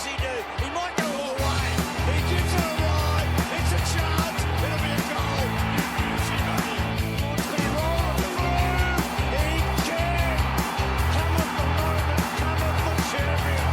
he do? He might go all the way. He gives it a ride. It's a chance. It'll be a goal. Beauty, buddy. Wants to roll through. He can. Cometh the moment. Cometh the champion.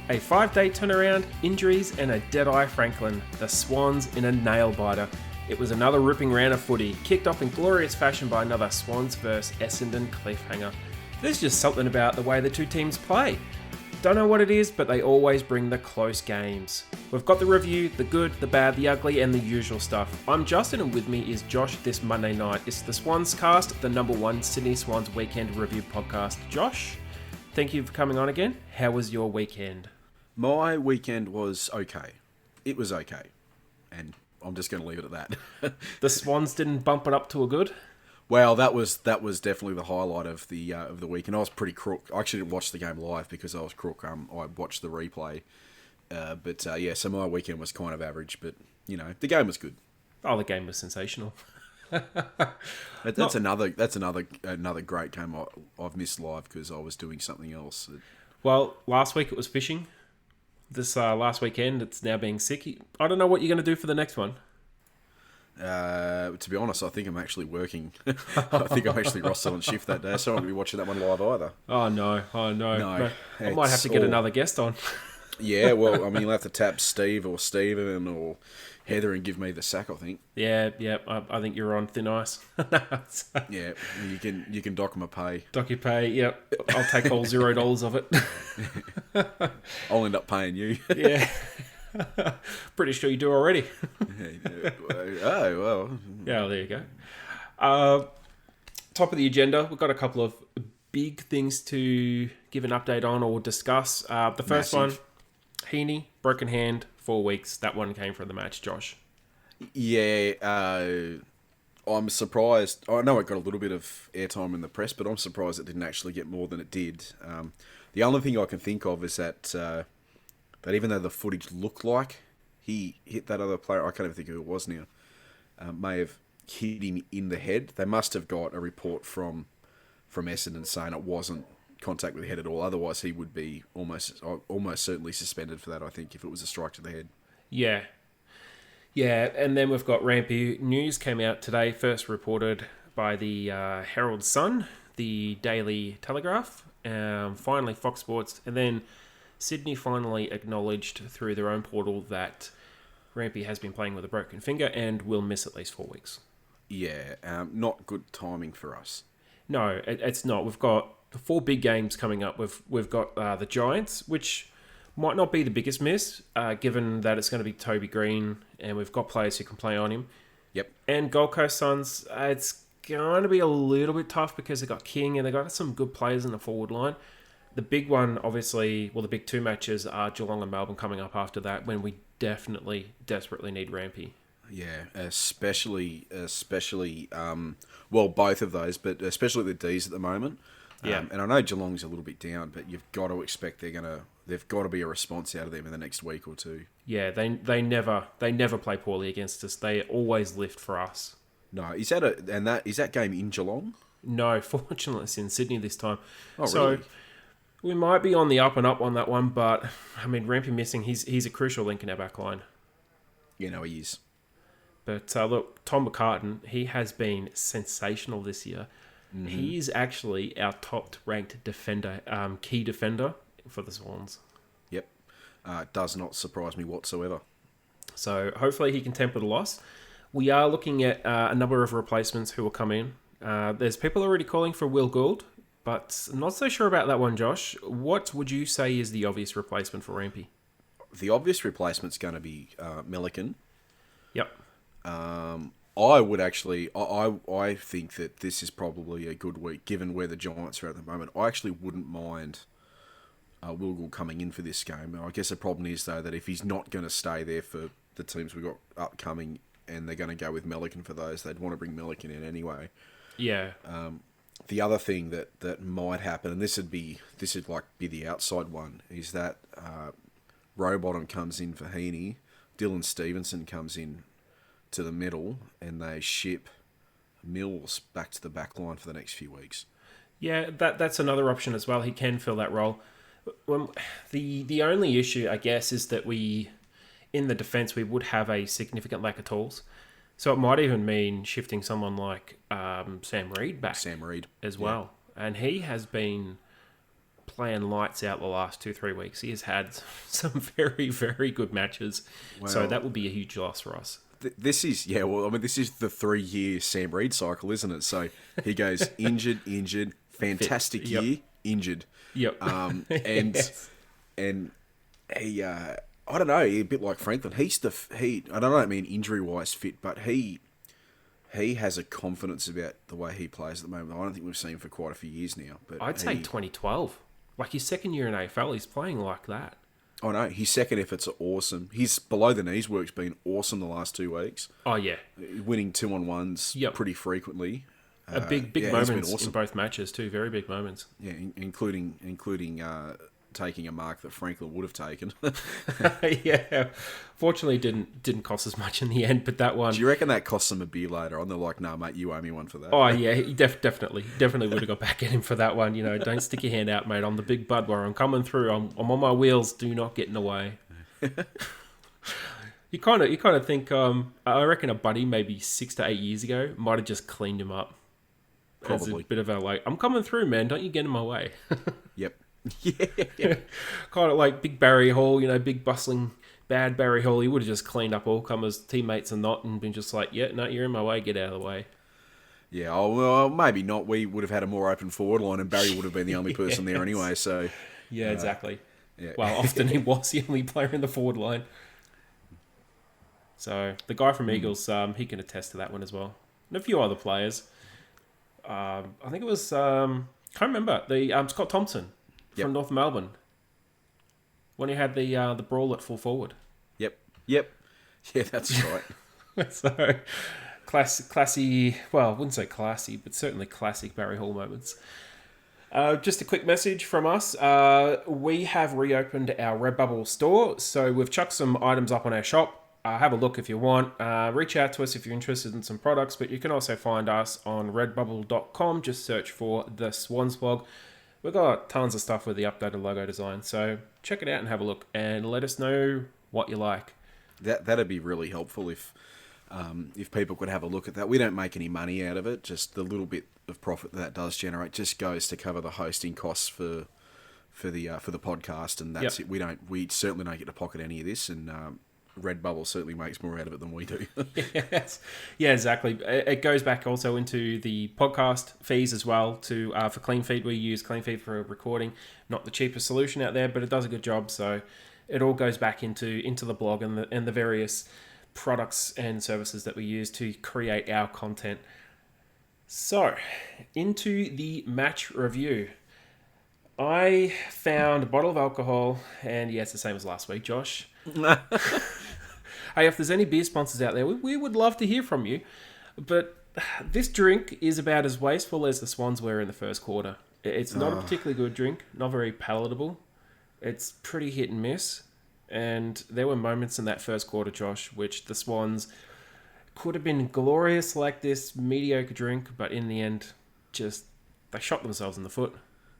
A 5-day turnaround, injuries, and a dead-eye Franklin. The Swans in a nail-biter. It was another ripping round of footy, kicked off in glorious fashion by another Swans vs Essendon cliffhanger. There's just something about the way the two teams play. Don't know what it is, but they always bring the close games. We've got the review, the good, the bad, the ugly, and the usual stuff. I'm Justin, and with me is Josh this Monday night. It's the SwansCast, the #1 Sydney Swans weekend review podcast. Josh, thank you for coming on again. How was your weekend? My weekend was okay. It was okay. And I'm just going to leave it at that. The Swans didn't bump it up to a good? Well, that was definitely the highlight of the week. And I was pretty crook. I actually didn't watch the game live because I was crook. I watched the replay. So my weekend was kind of average. But, the game was good. Oh, the game was sensational. That's another great game I've missed live because I was doing something else. Well, last week it was fishing. This last weekend, it's now being sick. I don't know what you're going to do for the next one. To be honest, I think I'm actually working. I think I'm actually rostered on shift that day, so I won't be watching that one live either. Oh, no. No, I might have to get another guest on. Yeah, well, I mean, you'll have to tap Steve or Steven or Heather and give me the sack, I think. Yeah, I think you're on thin ice. Yeah, you can dock my pay. Dock your pay, yep. I'll take all $0 of it. I'll end up paying you. Yeah. Pretty sure you do already. Oh, well. Yeah, there you go. Top of the agenda, we've got a couple of big things to give an update on or discuss. The first one, Heaney, broken hand, 4 weeks. That one came from the match, Josh. Yeah, I'm surprised. I know it got a little bit of airtime in the press, but I'm surprised it didn't actually get more than it did. The only thing I can think of is that even though the footage looked like he hit that other player, I can't even think who it was now, may have hit him in the head. They must have got a report from Essendon saying it wasn't contact with the head at all. Otherwise, he would be almost certainly suspended for that, I think, if it was a strike to the head. Yeah. Yeah, and then we've got Rampy. News came out today, first reported by the Herald Sun, the Daily Telegraph, finally Fox Sports, and then Sydney finally acknowledged through their own portal that Rampy has been playing with a broken finger and will miss at least 4 weeks. Yeah, not good timing for us. No, it's not. We've got 4 big games coming up. We've got the Giants, which might not be the biggest miss, given that it's going to be Toby Green, and we've got players who can play on him. Yep. And Gold Coast Suns, it's going to be a little bit tough because they've got King and they've got some good players in the forward line. The big one, obviously, the big 2 matches are Geelong and Melbourne coming up after that, when we desperately need Rampy. Yeah, especially, both of those, but especially the D's at the moment. Yeah. And I know Geelong's a little bit down, but you've got to expect they've got to be a response out of them in the next week or two. Yeah, they never play poorly against us. They always lift for us. No, is that game in Geelong? No, fortunately it's in Sydney this time. Oh, so really? we might be on the up and up on that one, but I mean, Rampy missing, he's a crucial link in our back line. Yeah, no, he is. But look, Tom McCartan, he has been sensational this year. Mm-hmm. He's actually our top-ranked defender, key defender for the Swans. Yep. Does not surprise me whatsoever. So hopefully he can temper the loss. We are looking at a number of replacements who will come in. There's people already calling for Will Gould, but I'm not so sure about that one, Josh. What would you say is the obvious replacement for Rampy? The obvious replacement's going to be Milliken. Yep. I would actually, I think that this is probably a good week, given where the Giants are at the moment. I actually wouldn't mind Will Gould coming in for this game. I guess the problem is, though, that if he's not going to stay there for the teams we've got upcoming, and they're going to go with Milliken for those, they'd want to bring Milliken in anyway. Yeah. the other thing that might happen, and this would be the outside one, is that Rowbottom comes in for Heaney, Dylan Stevenson comes in to the middle, and they ship Mills back to the back line for the next few weeks. Yeah, that's another option as well. He can fill that role. The only issue, I guess, is that in the defence, we would have a significant lack of tools. So it might even mean shifting someone like Sam Reid back. Sam Reid. As well. And he has been playing lights out the last 2-3 weeks. He has had some very, very good matches. Well, so that would be a huge loss for us. This is the 3-year Sam Reid cycle, isn't it? So he goes injured, fantastic Yep. year, injured. Yep. Yes. And he, I don't know, a bit like Franklin. I don't mean injury wise fit, but he has a confidence about the way he plays at the moment. I don't think we've seen for quite a few years now. But I'd say 2012. Like his second year in AFL, he's playing like that. Oh no, his second efforts are awesome. His below the knees work's been awesome the last 2 weeks. Oh yeah, winning 2-on-1s pretty frequently. Big moments awesome in both matches too. Very big moments. Yeah, including taking a mark that Franklin would have taken. Yeah, fortunately didn't cost as much in the end. But that one, do you reckon that cost him a beer later on? They're like, "Nah, mate, you owe me one for that." Oh yeah, he definitely would have got back at him for that one. You know, don't stick your hand out, mate. I'm the big bud where I'm coming through. I'm on my wheels. Do not get in the way. You kind of think. I reckon a buddy maybe 6 to 8 years ago might have just cleaned him up. Probably as a bit of a like, I'm coming through, man. Don't you get in my way. Yep. Yeah. Kind of like big Barry Hall, big bustling bad Barry Hall. He would have just cleaned up all comers, teammates and not, and been just like, yeah, no, you're in my way. Get out of the way. Yeah. Oh, well, maybe not. We would have had a more open forward line, and Barry would have been the only person there anyway. So. Yeah, exactly. Yeah. Well, often he was the only player in the forward line. So the guy from Eagles, he can attest to that one as well, and a few other players. I think it was can't remember the Scott Thompson from North Melbourne when he had the brawl at full forward. Yep. Yeah, that's right. So classy. Well, I wouldn't say classy, but certainly classic Barry Hall moments. Just a quick message from us. We have reopened our Redbubble store, so we've chucked some items up on our shop. Have a look if you want. Reach out to us if you're interested in some products, but you can also find us on redbubble.com. Just search for the Swans Blog. We've got tons of stuff with the updated logo design, so check it out and have a look and let us know what you like. That'd be really helpful if people could have a look at that. We don't make any money out of it. Just the little bit of profit that does generate just goes to cover the hosting costs for the podcast, and that's it. We certainly don't get to pocket any of this, and Redbubble certainly makes more out of it than we do. Yes. Yeah, exactly. It goes back also into the podcast fees as well. For Clean Feed, we use Clean Feed for recording. Not the cheapest solution out there, but it does a good job. So it all goes back into the blog and the various products and services that we use to create our content. So, into the match review. I found a bottle of alcohol, and yeah, it's the same as last week, Josh. Hey, if there's any beer sponsors out there, we would love to hear from you. But this drink is about as wasteful as the Swans were in the first quarter. It's not a particularly good drink, not very palatable. It's pretty hit and miss. And there were moments in that first quarter, Josh, which the Swans could have been glorious like this mediocre drink, but in the end, just they shot themselves in the foot.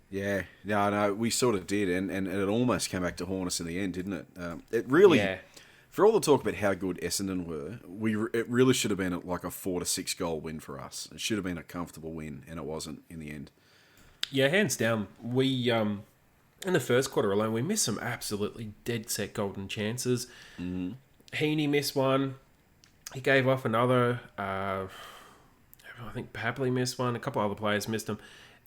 Yeah, no, we sort of did, and it almost came back to haunt us in the end, didn't it? It really, for all the talk about how good Essendon were, it really should have been like a 4 to 6 goal win for us. It should have been a comfortable win, and it wasn't in the end. Yeah, hands down. We in the first quarter alone, we missed some absolutely dead set golden chances. Mm-hmm. Heaney missed one. He gave off another. I think Papley missed one. A couple other players missed them.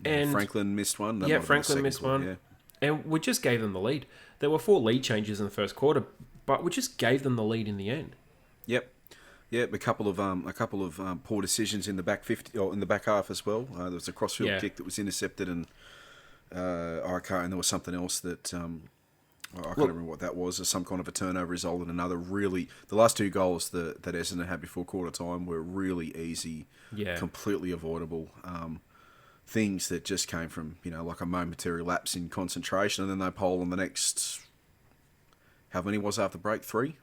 And Franklin missed one. Franklin missed one. Yeah. And we just gave them the lead. There were 4 lead changes in the first quarter, but we just gave them the lead in the end. Yep. A couple of poor decisions in the back 50 or in the back half as well. There was a crossfield kick that was intercepted, and and there was something else that I can't remember what that was. Some kind of a turnover result in another really. The last 2 goals that Essendon had before quarter time were really easy, completely avoidable. things that just came from, like a momentary lapse in concentration, and then they pole on the next, how many was after break? 3?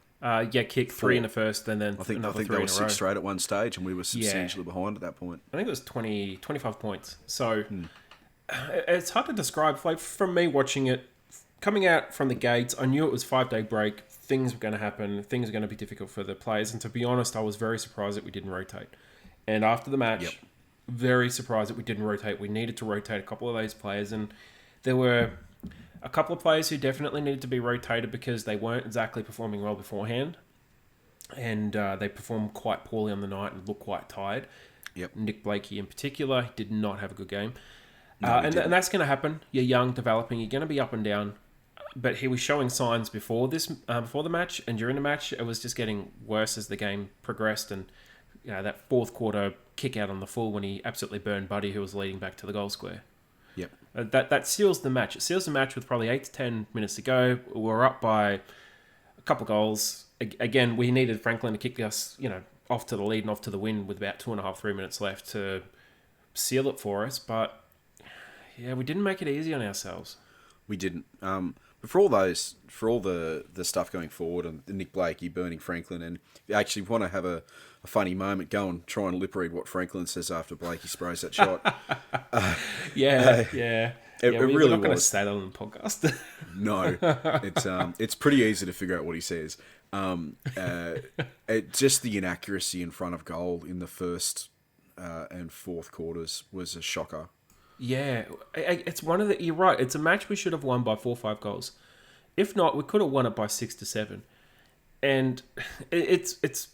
Kick 3 in the first, and then I think another 3 there in were a 6 row. straight at one stage, and we were substantially behind at that point. I think it was 25 points. So it's hard to describe. Like, from me watching it, coming out from the gates, I knew it was 5-day break. Things were going to happen. Things were going to be difficult for the players. And to be honest, I was very surprised that we didn't rotate. And after the match, very surprised that we didn't rotate. We needed to rotate a couple of those players. And there were a couple of players who definitely needed to be rotated because they weren't exactly performing well beforehand. And they performed quite poorly on the night and looked quite tired. Yep. Nick Blakey in particular did not have a good game. No, and that's going to happen. You're young, developing. You're going to be up and down. But he was showing signs before the match, and during the match, it was just getting worse as the game progressed. And that fourth quarter kick out on the full when he absolutely burned Buddy, who was leading back to the goal square. Yep. That seals the match. It seals the match with probably 8 to 10 minutes to go. We're up by a couple goals. Again, we needed Franklin to kick us, off to the lead and off to the win with about 2.5, 3 minutes left to seal it for us. But yeah, we didn't make it easy on ourselves. We didn't. But for all the stuff going forward, and Nick Blakey burning Franklin, and if you actually want to have a funny moment, go and try and lip read what Franklin says after Blakey sprays that shot. We're really not going to was. say that on the podcast. No, it's pretty easy to figure out what he says. Just the inaccuracy in front of goal in the first and fourth quarters was a shocker. Yeah, it's one of the. You're right. It's a match we should have won by 4 or 5 goals. If not, we could have won it by 6 to 7. And it's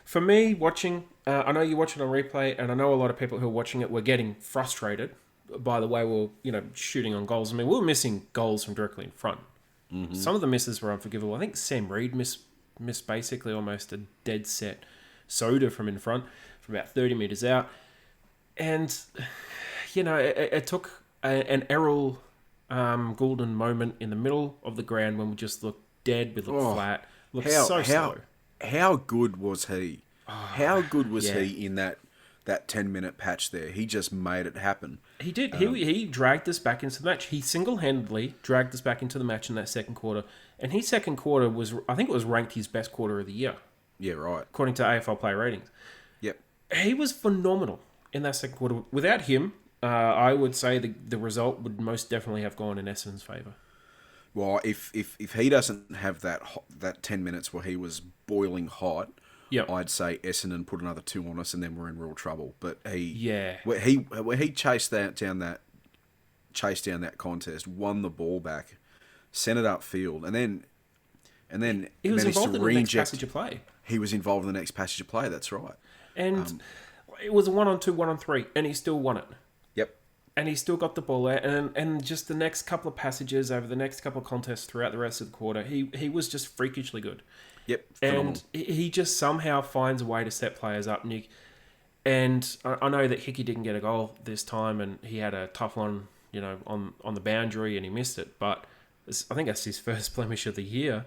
for me watching. I know you watch it on replay, and I know a lot of people who are watching it were getting frustrated by the way we're shooting on goals. I mean, we were missing goals from directly in front. Mm-hmm. Some of the misses were unforgivable. I think Sam Reid missed basically almost a dead set soda from in front, from about 30 metres out. And, it took an Errol Goulden moment in the middle of the ground when we just looked dead, we looked flat, looked so slow. How good was he? How good was he in that 10-minute patch there? He just made it happen. He did. He dragged us back into the match. He single-handedly dragged us back into the match in that second quarter. And his second quarter was, I think it was ranked his best quarter of the year. Yeah, right. According to AFL Play Ratings. Yep. He was phenomenal in that second quarter. Without him, I would say the result would most definitely have gone in Essendon's favour. Well, if he doesn't have that 10 minutes where he was boiling hot, I'd say Essendon put another 2 on us, and then we're in real trouble. But where he chased down that contest, won the ball back, sent it upfield, and then he was managed involved to in the next re-inject. passage of play. He was involved in the next passage of play. That's right. And it was a 1-on-2, 1-on-3, and he still won it. Yep. And he still got the ball out, and just the next couple of passages over the next couple of contests throughout the rest of the quarter, he was just freakishly good. Yep, phenomenal. And he just somehow finds a way to set players up, Nick. And I know that Hickey didn't get a goal this time, and he had a tough one, on the boundary, and he missed it. But I think that's his first blemish of the year.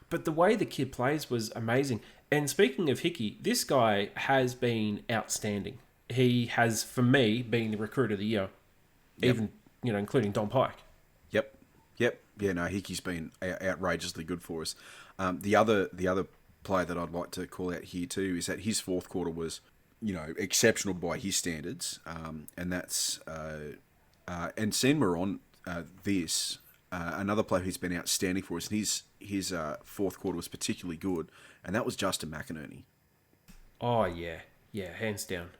But the way the kid plays was amazing. And speaking of Hickey, this guy has been outstanding. He has, for me, been the recruit of the year, even including Don Pike. Yep. Yeah, no, Hickey's been outrageously good for us. The other player that I'd like to call out here too is that his fourth quarter was, exceptional by his standards, and that's and seeing we're on this. Another player who's been outstanding for us, and his fourth quarter was particularly good, and that was Justin McInerney. Oh yeah, hands down.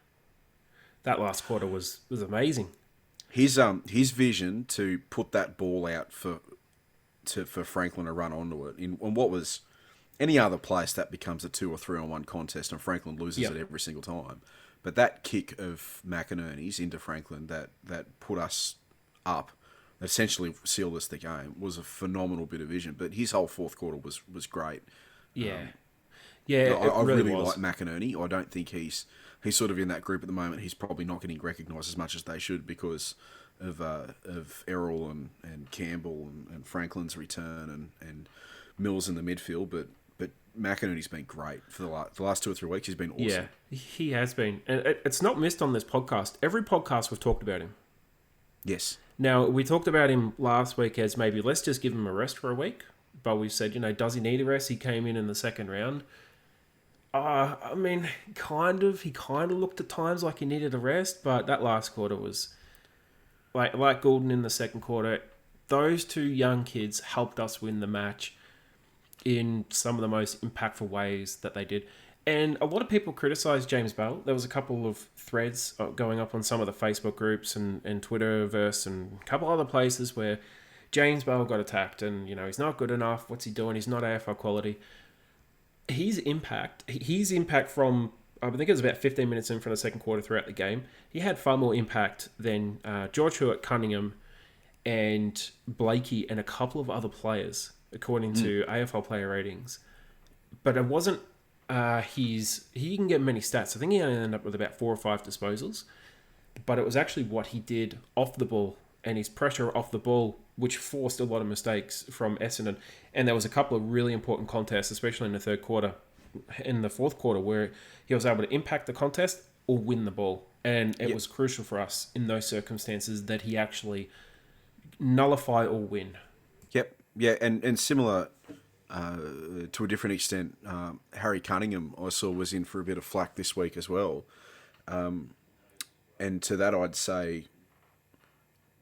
That last quarter was amazing. His vision to put that ball out for Franklin to run onto it in what was any other place that becomes a 2 or 3-on-1 contest, and Franklin loses it every single time. But that kick of McInerney's into Franklin that put us up, essentially sealed us the game, was a phenomenal bit of vision. But his whole fourth quarter was great. Yeah. I really like McInerney. I don't think he's sort of in that group at the moment. He's probably not getting recognised as much as they should because of Errol and Campbell and Franklin's return and Mills in the midfield. But but McInerney's been great for the last 2 or 3 weeks. He's been awesome. Yeah, he has been. And it's not missed on this podcast. Every podcast we've talked about him. Yes. Now, we talked about him last week as maybe let's just give him a rest for a week. But we said, does he need a rest? He came in the second round. I mean, kind of. He kind of looked at times like he needed a rest. But that last quarter was, like Goulden in the second quarter, those two young kids helped us win the match in some of the most impactful ways that they did. And a lot of people criticised James Bell. There was a couple of threads going up on some of the Facebook groups and Twitterverse and a couple other places where James Bell got attacked and, he's not good enough. What's he doing? He's not AFL quality. His impact from, I think it was about 15 minutes in from the second quarter throughout the game, he had far more impact than George Hewitt, Cunningham, and Blakey and a couple of other players, according to AFL player ratings. But it wasn't he can get many stats. I think he only ended up with about 4 or 5 disposals. But it was actually what he did off the ball and his pressure off the ball, which forced a lot of mistakes from Essendon. And there was a couple of really important contests, especially in the third quarter, in the fourth quarter, where he was able to impact the contest or win the ball. And it was crucial for us in those circumstances that he actually nullify or win. Yep. Yeah, and similar to a different extent, Harry Cunningham I saw was in for a bit of flack this week as well. And to that I'd say,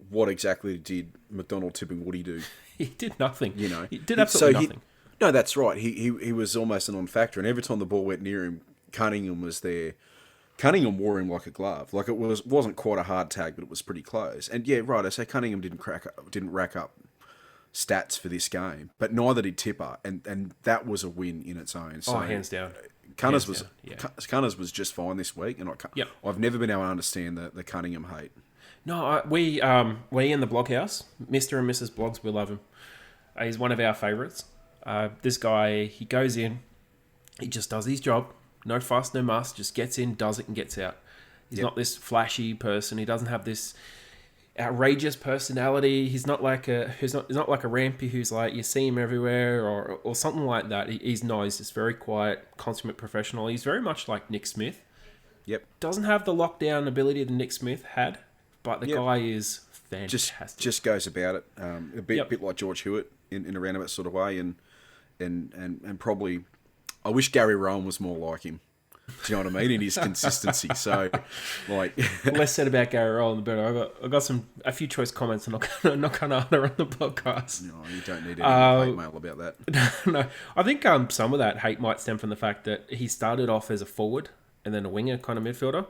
what exactly did McDonald Tipping Woody do? He did nothing. He did absolutely nothing. No, that's right. He was almost a non-factor, and every time the ball went near him, Cunningham was there. Cunningham wore him like a glove. Like, it wasn't quite a hard tag, but it was pretty close. And yeah, right, I say Cunningham didn't rack up stats for this game, but neither did Tipper, and that was a win in its own. So hands down. Cunners was just fine this week, and I've never been able to understand the Cunningham hate. No, we in the Bloghouse, Mr. and Mrs. Blogs, we love him. He's one of our favourites. This guy, he goes in, he just does his job, no fuss, no muss, just gets in, does it, and gets out. He's not this flashy person. He doesn't have this outrageous personality. He's not like a rampy who's like you see him everywhere or something like that. He's just very quiet, consummate professional. He's very much like Nick Smith. Yep. Doesn't have the lockdown ability that Nick Smith had, but the guy is fantastic. Just goes about it a bit like George Hewitt in a roundabout sort of way, and probably I wish Gary Rowan was more like him. Do you know what I mean? In his consistency. So, like, less said about Gary Rowan, the better. I got a few choice comments, and I'm not going to utter on the podcast. No, you don't need any hate mail about that. No, I think some of that hate might stem from the fact that he started off as a forward and then a winger kind of midfielder,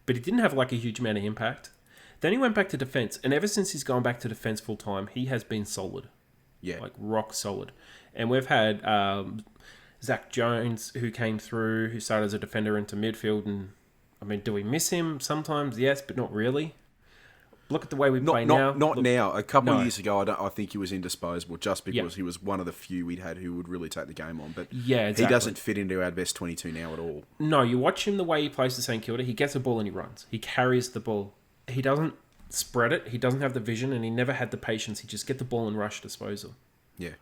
but he didn't have like a huge amount of impact. Then he went back to defence, and ever since he's gone back to defence full time, he has been solid. Yeah, like rock solid. And we've had Zach Jones, who came through, who started as a defender into midfield. And I mean, do we miss him? Sometimes, yes, but not really. Look at the way we play now. Not now. A couple of years ago, I think he was indisposable just because he was one of the few we'd had who would really take the game on. But exactly. He doesn't fit into our best 22 now at all. No, you watch him the way he plays for St Kilda. He gets the ball and he runs. He carries the ball. He doesn't spread it. He doesn't have the vision, and he never had the patience. He just get the ball and rush disposal. Yeah.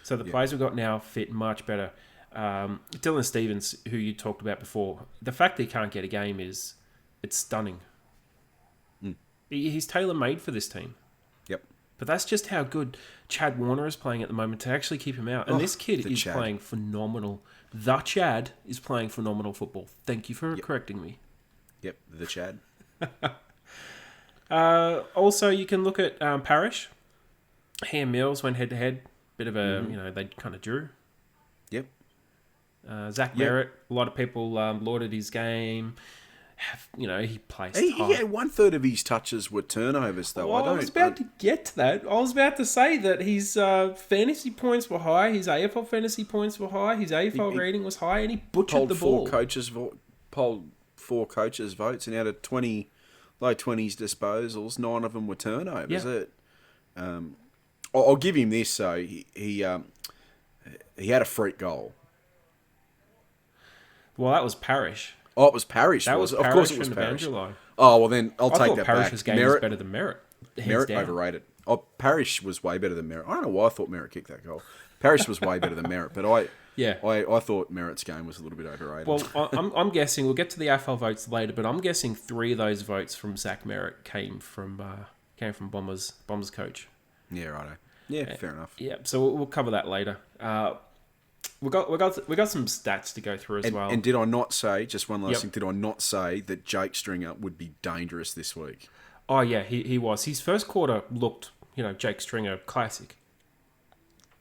So the players we've got now fit much better. Dylan Stevens, who you talked about before, the fact that he can't get a game it's stunning. He's tailor-made for this team. Yep. But that's just how good Chad Warner is playing at the moment to actually keep him out. And this kid is playing phenomenal. The Chad is playing phenomenal football. Thank you for correcting me. Yep, the Chad. Also, you can look at Parrish. He and Mills went head-to-head. Bit of a, they kind of drew. Yep. Zach Merritt, a lot of people lauded his game. He plays He had 1/3 of his touches were turnovers, though. Well, I was about to get to that. I was about to say that his fantasy points were high, his AFL fantasy points were high, his AFL rating was high, and he butchered the ball. Polled 4 coaches' votes, and out of 20 low 20s disposals, 9 of them were turnovers. I'll give him this, though. He had a freak goal. Well, that was Parrish. Oh, it was Parrish. Of course it was Parrish. Oh, well then, I'll take that back. Parrish's game was better than Merritt. Merritt overrated. Oh, Parrish was way better than Merritt. I don't know why I thought Merritt kicked that goal. Parrish was way better than Merritt, but Yeah. I thought Merritt's game was a little bit overrated. Well, I'm guessing we'll get to the AFL votes later, but I'm guessing 3 of those votes from Zach Merritt came from Bombers coach. yeah, righto. Yeah, fair enough. Yeah, so we'll cover that later. We got some stats to go through as well. And did I not say, just one last Yep. thing, did I not say that Jake Stringer would be dangerous this week? Oh yeah, he was. His first quarter looked, Jake Stringer classic.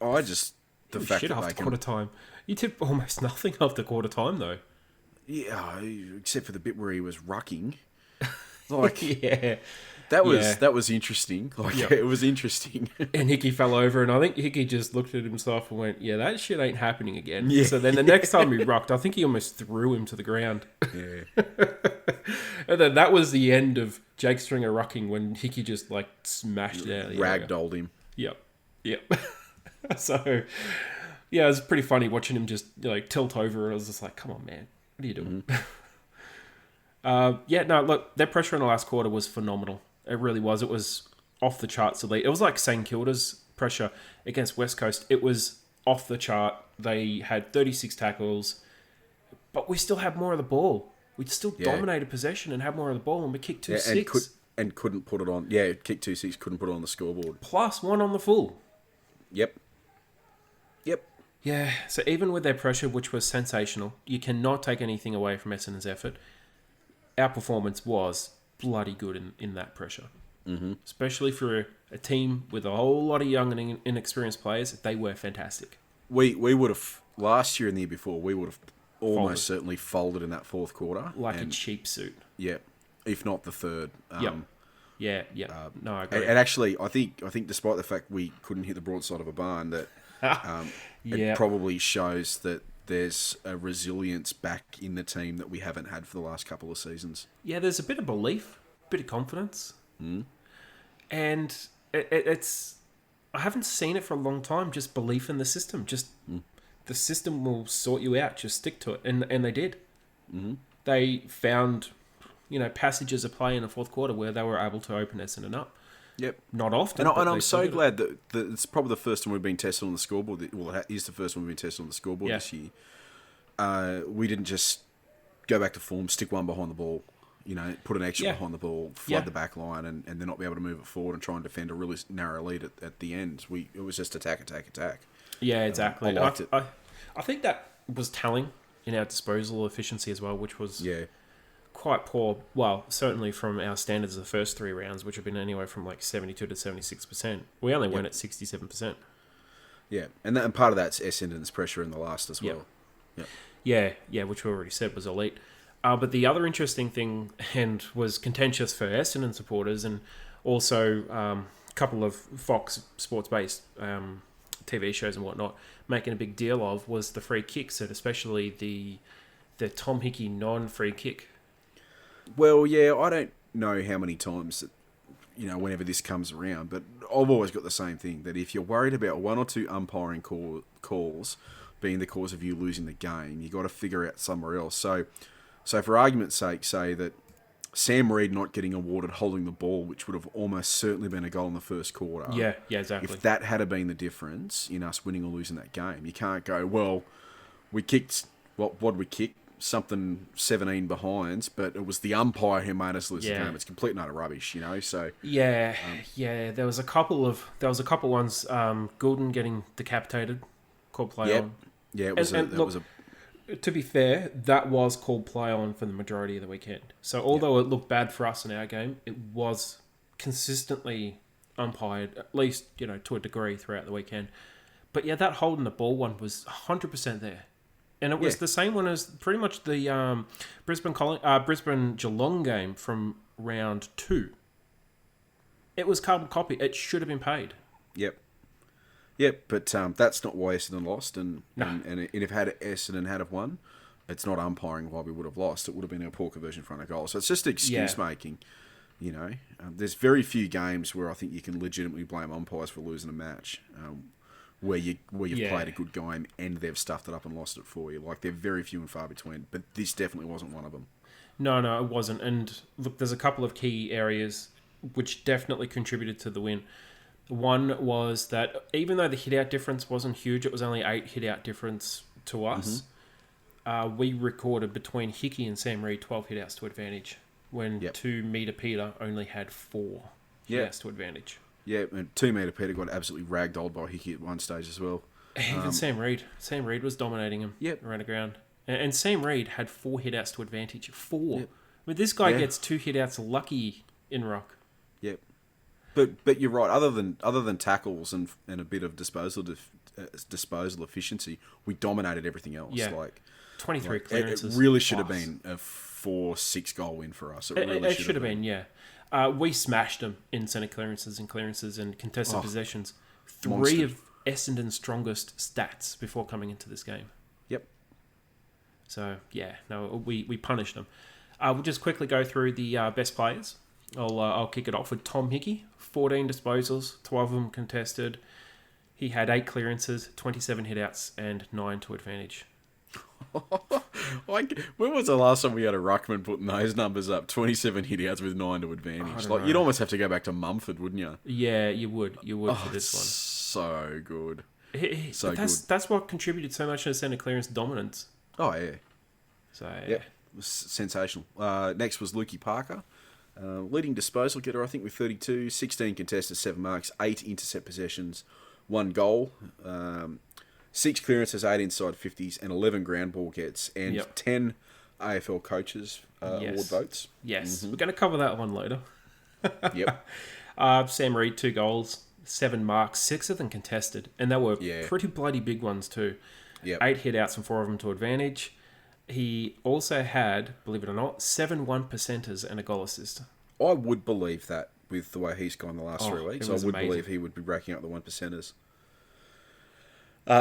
I just the Oh, fact shit that after they can, quarter time. You tipped almost nothing after quarter time though. yeah, except for the bit where he was rucking, like Yeah. that was Yeah. that was interesting. Like Yep. it was interesting. And Hickey fell over, and I think Hickey just looked at himself and went, "Yeah, that shit ain't happening again." Yeah. So then the next time he rucked, I think he almost threw him to the ground. Yeah, And then that was the end of Jake Stringer rucking when Hickey just like smashed it out of the area. ragdolled him. Yep. So, yeah, it was pretty funny watching him just tilt over, and I was just like, "Come on, man, what are you doing?" Yeah, no, look, their pressure in the last quarter was phenomenal. It really was. It was off the charts elite. It was like St Kilda's pressure against West Coast. It was off the chart. They had 36 tackles, but we still had more of the ball. We still dominated possession and had more of the ball, and we kicked 2-6. And couldn't put it on. Yeah, kicked 2-6, couldn't put it on the scoreboard. Plus 1 on the full. Yep. Yeah, so even with their pressure, which was sensational, you cannot take anything away from Essendon's effort. Our performance was bloody good in that pressure. Mm-hmm. Especially for a team with a whole lot of young and inexperienced players, they were fantastic. We would have, last year and the year before, we would have almost Folded. certainly folded in that fourth quarter. Like a cheap suit. Yeah, if not the third. Yeah. No, I agree. And actually, I think despite the fact we couldn't hit the broadside of a barn, that Yeah. it probably shows that there's a resilience back in the team that we haven't had for the last couple of seasons. Yeah, there's a bit of belief, a bit of confidence. And it's... I haven't seen it for a long time, just belief in the system. Just the system will sort you out, just stick to it. And they did. Mm-hmm. They found, passages of play in the fourth quarter where they were able to open Essendon up. Yep. Not often. And but I'm they so still did glad that it's probably the first time we've been tested on the scoreboard. Well, it is the first time we've been tested on the scoreboard this year. We didn't just go back to form, stick one behind the ball, put an extra behind the ball, flood the back line, and then not be able to move it forward and try and defend a really narrow lead at the end. It was just attack. Yeah, exactly. I liked it. I think that was telling in our disposal efficiency as well, which was quite poor. Well, certainly from our standards of the first 3 rounds, which have been anywhere from like 72 to 76%. We only went at 67%. Yeah, and part of that's Essendon's pressure in the last as well. Yeah, which we already said was elite. But the other interesting thing, and was contentious for Essendon supporters, and also a couple of Fox sports-based TV shows and whatnot, making a big deal of, was the free kicks, and especially the Tom Hickey non-free kick. Well, yeah, I don't know how many times, whenever this comes around, but I've always got the same thing, that if you're worried about 1 or 2 umpiring calls being the cause of you losing the game, you got to figure out somewhere else. So for argument's sake, say that Sam Reid not getting awarded holding the ball, which would have almost certainly been a goal in the first quarter. Yeah, exactly. If that had been the difference in us winning or losing that game, you can't go, well, we kicked, what did we kick? Something 17 behinds, but it was the umpire who made us lose the game. It's complete and utter rubbish, so... Yeah, there was a couple ones, Goulden getting decapitated, called play on. Yeah, it was to be fair, that was called play on for the majority of the weekend. So although it looked bad for us in our game, it was consistently umpired, at least, to a degree throughout the weekend. But yeah, that holding the ball one was 100% there. And it was the same one as pretty much the Brisbane Geelong game from round 2. It was carbon copy. It should have been paid. Yep, but that's not why Essendon lost, and if Essendon had have won, it's not umpiring why we would have lost. It would have been our poor conversion front of goal. So it's just excuse making. There's very few games where I think you can legitimately blame umpires for losing a match, where you've played a good game and they've stuffed it up and lost it for you. Like, they're very few and far between, but this definitely wasn't one of them. No, it wasn't. And look, there's a couple of key areas which definitely contributed to the win. One was that even though the hit-out difference wasn't huge, it was only 8 hit-out difference to us, we recorded between Hickey and Sam Reid 12 hitouts to advantage, when 2 meter Peter only had 4 hitouts to advantage. Yeah, and 2 meter Peter got absolutely ragdolled by Hickey at one stage as well. Even Sam Reid. Sam Reid was dominating him around the ground. And Sam Reid had 4 hitouts to advantage. 4. Yep. I mean, this guy gets 2 hitouts lucky in rock. Yep. But you're right. Other than tackles and a bit of disposal efficiency, we dominated everything else. Yeah. 23 clearances. It really should have been a 4-6 goal win for us. It really should have been. Yeah. We smashed them in centre clearances and contested possessions. 3 monster. of Essendon's strongest stats before coming into this game. Yep. So, we punished them. We'll just quickly go through the best players. I'll kick it off with Tom Hickey. 14 disposals, 12 of them contested. He had 8 clearances, 27 hitouts, and 9 to advantage. When was the last time we had a ruckman putting those numbers up? 27 hitouts with 9 to advantage. You'd almost have to go back to Mumford, wouldn't you? Yeah, you would. You would for this one. So good. That's what contributed so much to the centre clearance dominance. Oh, yeah. So, yeah. It was sensational. Next was Lukey Parker. Leading disposal getter, I think, with 32, 16 contested, 7 marks, 8 intercept possessions, 1 goal, 6 clearances, 8 inside 50s, and 11 ground ball gets, and 10 AFL coaches award votes. Yes, we're going to cover that one later. Yep. Sam Reid, 2 goals, 7 marks, 6 of them contested, and they were pretty bloody big ones too. Yep. 8 hitouts and 4 of them to advantage. He also had, believe it or not, 7 1%ers and a goal assist. I would believe that with the way he's gone the last 3 weeks. I would believe he would be racking up the 1%ers.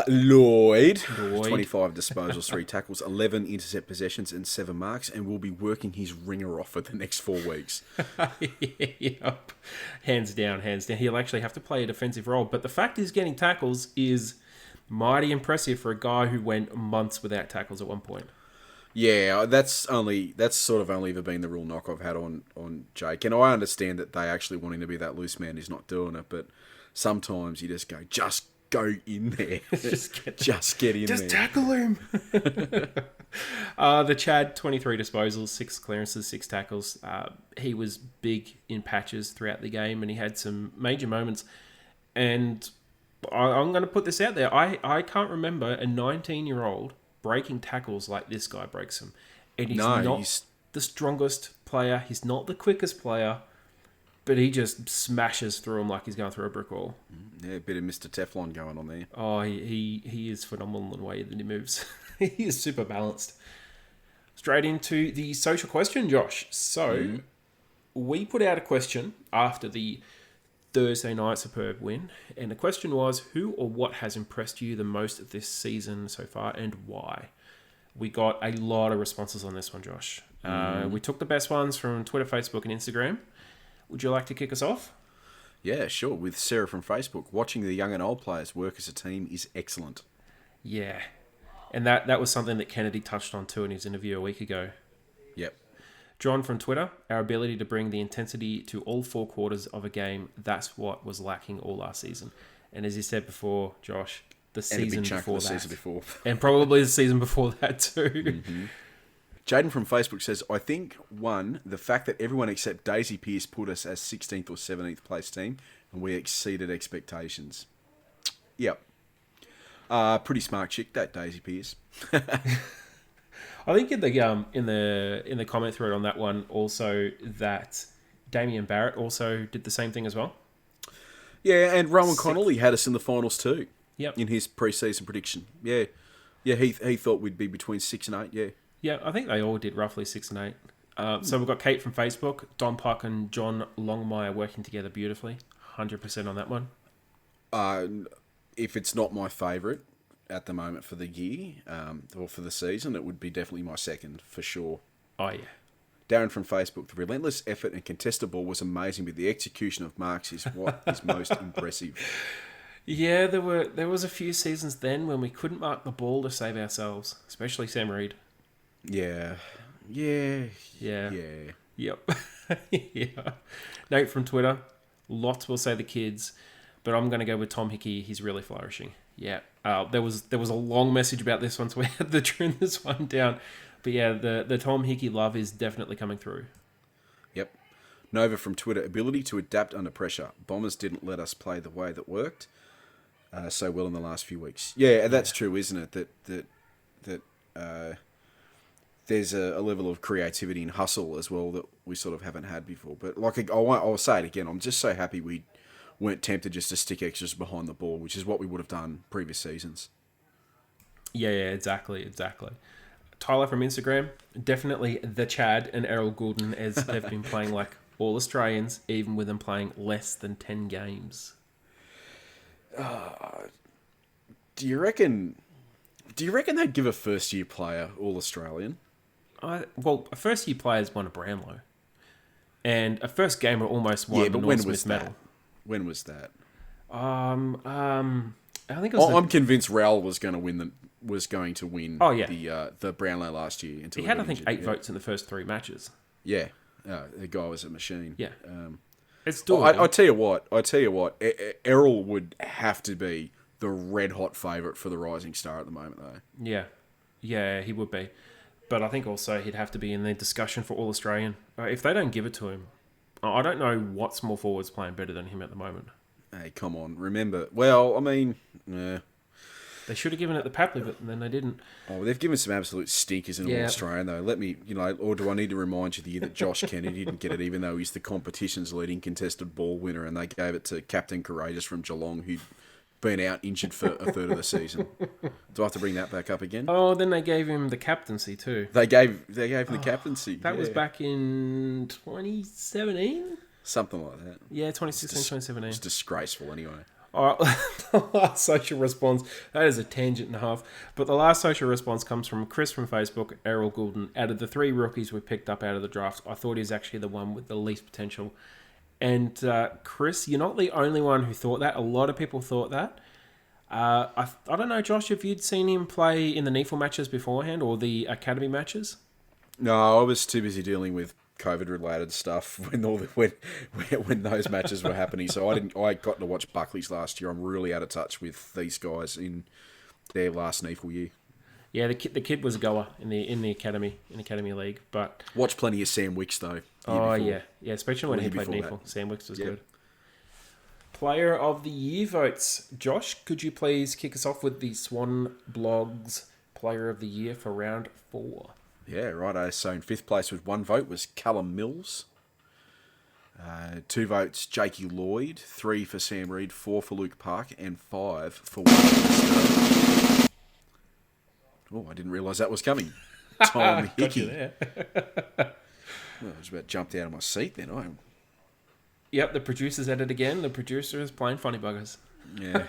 Lloyd, 25 disposals, 3 tackles, 11 intercept possessions, and 7 marks, and will be working his ringer off for the next 4 weeks. Yep. Hands down. He'll actually have to play a defensive role. But the fact he's getting tackles is mighty impressive for a guy who went months without tackles at one point. Yeah, that's sort of only ever been the real knock I've had on Jake. And I understand that they actually want him to be that loose man who's not doing it, but sometimes you just go in there. Just get in there. Just tackle him. The Chad, 23 disposals, 6 clearances, 6 tackles. He was big in patches throughout the game, and he had some major moments. And I'm going to put this out there. I can't remember a 19-year-old breaking tackles like this guy breaks them. And he's not the strongest player. He's not the quickest player. But he just smashes through them like he's going through a brick wall. Yeah, a bit of Mr. Teflon going on there. Oh, he is phenomenal in the way that he moves. He is super balanced. Straight into the social question, Josh. So, we put out a question after the Thursday night superb win. And the question was, who or what has impressed you the most this season so far and why? We got a lot of responses on this one, Josh. We took the best ones from Twitter, Facebook, and Instagram. Would you like to kick us off? Yeah, sure. With Sarah from Facebook, watching the young and old players work as a team is excellent. Yeah. And that was something that Kennedy touched on too in his interview a week ago. Yep. John from Twitter, our ability to bring the intensity to all 4 quarters of a game, that's what was lacking all last season. And as you said before, Josh, the season before. And probably the season before that too. Mm-hmm. Jaden from Facebook says, I think, 1, the fact that everyone except Daisy Pearce put us as 16th or 17th place team, and we exceeded expectations. Yep. Pretty smart chick, that Daisy Pearce. I think in the comment thread on that one also that Damien Barrett also did the same thing as well. Yeah, and Rowan Connolly had us in the finals too. Yep. In his pre-season prediction. Yeah. Yeah, he thought we'd be between 6 and 8, yeah. Yeah, I think they all did roughly 6 and 8. So we've got Kate from Facebook, Don Puck and John Longmire working together beautifully. 100% on that one. If it's not my favourite at the moment for the year, or for the season, it would be definitely my second, for sure. Oh, yeah. Darren from Facebook, the relentless effort and contested ball was amazing, but the execution of marks is what is most impressive. Yeah, there was a few seasons then when we couldn't mark the ball to save ourselves, especially Sam Reid. Yeah. Yep. Yeah. Nate from Twitter, lots will say the kids, but I'm going to go with Tom Hickey. He's really flourishing. Yeah. There was a long message about this one, so we had to trim this one down. But yeah, the Tom Hickey love is definitely coming through. Yep. Nova from Twitter, ability to adapt under pressure. Bombers didn't let us play the way that worked so well in the last few weeks. Yeah, that's true, isn't it? That there's a level of creativity and hustle as well that we sort of haven't had before. But like I'll say it again, I'm just so happy we weren't tempted just to stick extras behind the ball, which is what we would have done previous seasons. Yeah, exactly. Tyler from Instagram, definitely the Chad and Errol Goulden, as they've been playing like all Australians, even with them playing less than 10 games. Do you reckon they'd give a first-year player all Australian? Well, a first-year player's won a Brownlow, and a first gamer almost won the Norm Smith medal. When was that? I think it was. I'm convinced Raoul was going to win. Oh, yeah. The Brownlow last year. He had, I think, 8 votes in the first 3 matches. Yeah, the guy was a machine. Yeah, it's doable. I tell you what. Errol would have to be the red hot favourite for the Rising Star at the moment, though. Yeah, he would be. But I think also he'd have to be in the discussion for All Australian. If they don't give it to him, I don't know what small forward's playing better than him at the moment. Hey, come on. Remember. Well, I mean, they should have given it to Papley, but then they didn't. Oh, they've given some absolute stinkers in All Australian, though. Let me, or do I need to remind you the year that Josh Kennedy didn't get it, even though he's the competition's leading contested ball winner, and they gave it to Captain Courageous from Geelong, who'd been out injured for a third of the season. Do I have to bring that back up again? Oh, then they gave him the captaincy too. They gave him the captaincy. That was back in 2017? Something like that. Yeah, 2016, 2017. It's disgraceful anyway. All right, the last social response, that is a tangent and a half, but the last social response comes from Chris from Facebook, Errol Goulden. Out of the 3 rookies we picked up out of the draft, I thought he was actually the one with the least potential. And Chris, you're not the only one who thought that. A lot of people thought that. I don't know, Josh, if you'd seen him play in the NEFL matches beforehand or the academy matches? No, I was too busy dealing with COVID-related stuff when those matches were happening. So I got to watch Buckley's last year. I'm really out of touch with these guys in their last NEFL year. Yeah, the kid was a goer in the academy league, but watched plenty of Sam Wicks though. Yeah, especially when he played NEFL. Sam Wicks was good. Player of the Year votes. Josh, could you please kick us off with the Swan Blog's Player of the Year for round 4? Yeah, righto. So in 5th place with 1 vote was Callum Mills. 2 votes, Jakey Lloyd. 3 for Sam Reid, 4 for Luke Park, and 5 for Wayne. Oh, I didn't realise that was coming. Tom Hickey. Well, I was about jumped out of my seat then. Yep, the producer's at it again. The producer is playing funny buggers. Yeah.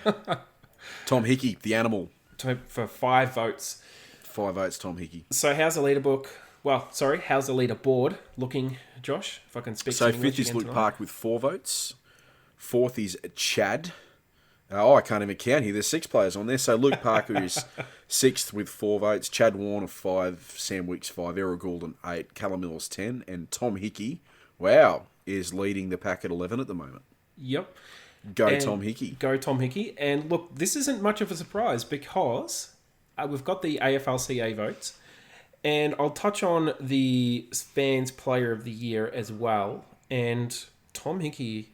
Tom Hickey, the animal. For 5 votes. 5 votes, Tom Hickey. So how's the leaderboard? How's the leaderboard looking, Josh? If I can speak. So 5th is Luke Park with 4 votes. 4th is Chad. I can't even count here. There's 6 players on there. So Luke Parker is 6th with 4 votes. Chad Warner 5. Sam Wicks 5. Errol Goulden 8. Callum Mills 10. And Tom Hickey, is leading the pack at 11 at the moment. Yep. Go Tom Hickey. And look, this isn't much of a surprise because we've got the AFLCA votes. And I'll touch on the fans' Player of the Year as well. And Tom Hickey,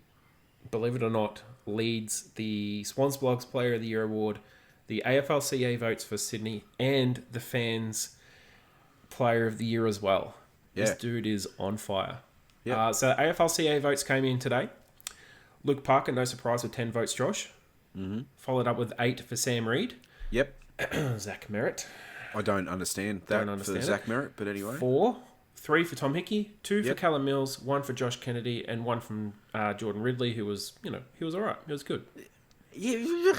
believe it or not, leads the Swans Blog's Player of the Year award, the AFLCA votes for Sydney, and the fans' Player of the Year as well. Yeah. This dude is on fire. Yeah. So AFLCA votes came in today. Luke Parker, no surprise, with 10 votes, Josh. Mm-hmm. Followed up with 8 for Sam Reid. Yep. Zach Merritt. I don't understand that for Zach Merritt, but anyway. 4. 3 for Tom Hickey, 2 for Callum Mills, 1 for Josh Kennedy, and 1 from Jordan Ridley, who was, he was all right. He was good. Yeah,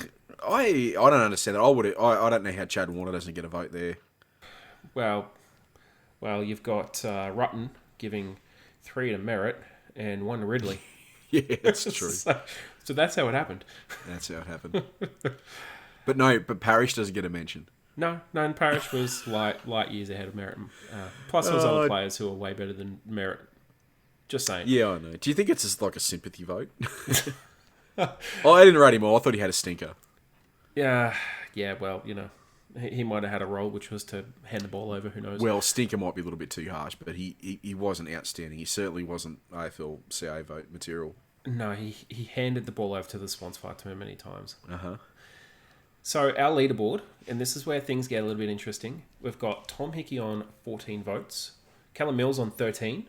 I don't understand that. I don't know how Chad Warner doesn't get a vote there. Well, you've got Rutten giving 3 to Merritt and 1 to Ridley. Yeah, that's true. so that's how it happened. That's how it happened. But Parrish doesn't get a mention. No, and Parrish was light years ahead of Merritt. Plus, there was other players who are way better than Merritt. Just saying. Yeah, I know. Do you think it's just like a sympathy vote? I didn't rate him off. I thought he had a stinker. Yeah, well, he might have had a role which was to hand the ball over, who knows. Well, stinker might be a little bit too harsh, but he wasn't outstanding. He certainly wasn't AFL-CA vote material. No, he handed the ball over to the Swans far too many times. Uh-huh. So our leaderboard, and this is where things get a little bit interesting. We've got Tom Hickey on 14 votes, Callum Mills on 13,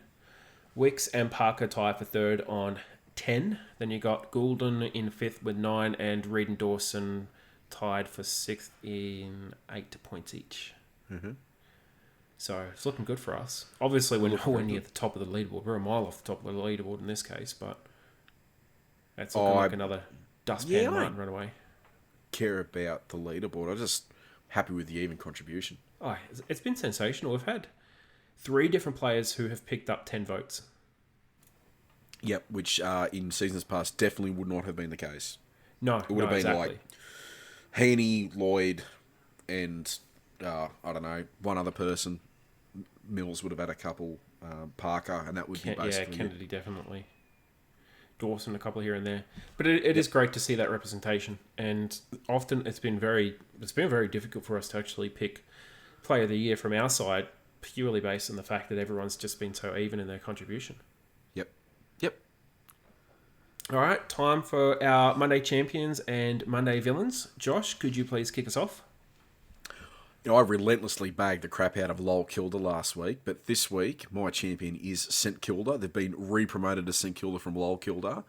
Wicks and Parker tie for third on 10. Then you got Goulden in fifth with 9, and Reed and Dawson tied for sixth in 8 points each. Mm-hmm. So it's looking good for us. Obviously, we're nowhere near the top of the leaderboard. We're a mile off the top of the leaderboard in this case, but that's looking like another dustpan Martin runaway. Care about the leaderboard. I'm just happy with the even contribution. Oh, it's been sensational. We've had 3 different players who have picked up 10 votes. Yep, which in seasons past definitely would not have been the case. No, it would have been exactly. like Heaney, Lloyd, and I don't know, one other person. Mills would have had a couple. Parker, and that would be basically Kennedy definitely. Dawson, a couple here and there, but it is great to see that representation. And often it's been very difficult for us to actually pick Player of the Year from our side, purely based on the fact that everyone's just been so even in their contribution. Yep. All right, time for our Monday champions and Monday villains. Josh, could you please kick us off? I relentlessly bagged the crap out of Lowell Kilda last week, but this week my champion is St Kilda. They've been re-promoted to St Kilda from Lowell Kilda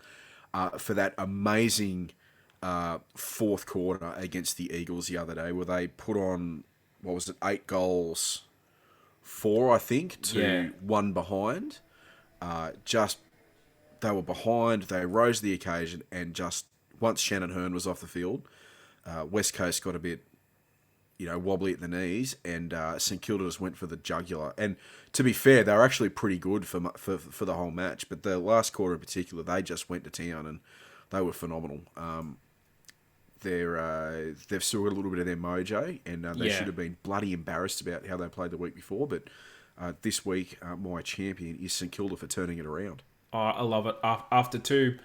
for that amazing fourth quarter against the Eagles the other day, where they put on, 8 goals, 4 I think, to 1 behind. They were behind, they rose to the occasion, and just once Shannon Hearn was off the field, West Coast got a bit wobbly at the knees, and St Kilda just went for the jugular. And to be fair, they were actually pretty good for the whole match, but the last quarter in particular, they just went to town, and they were phenomenal. They've still got a little bit of their mojo, and they should have been bloody embarrassed about how they played the week before, but this week, my champion is St Kilda for turning it around. Oh, I love it. After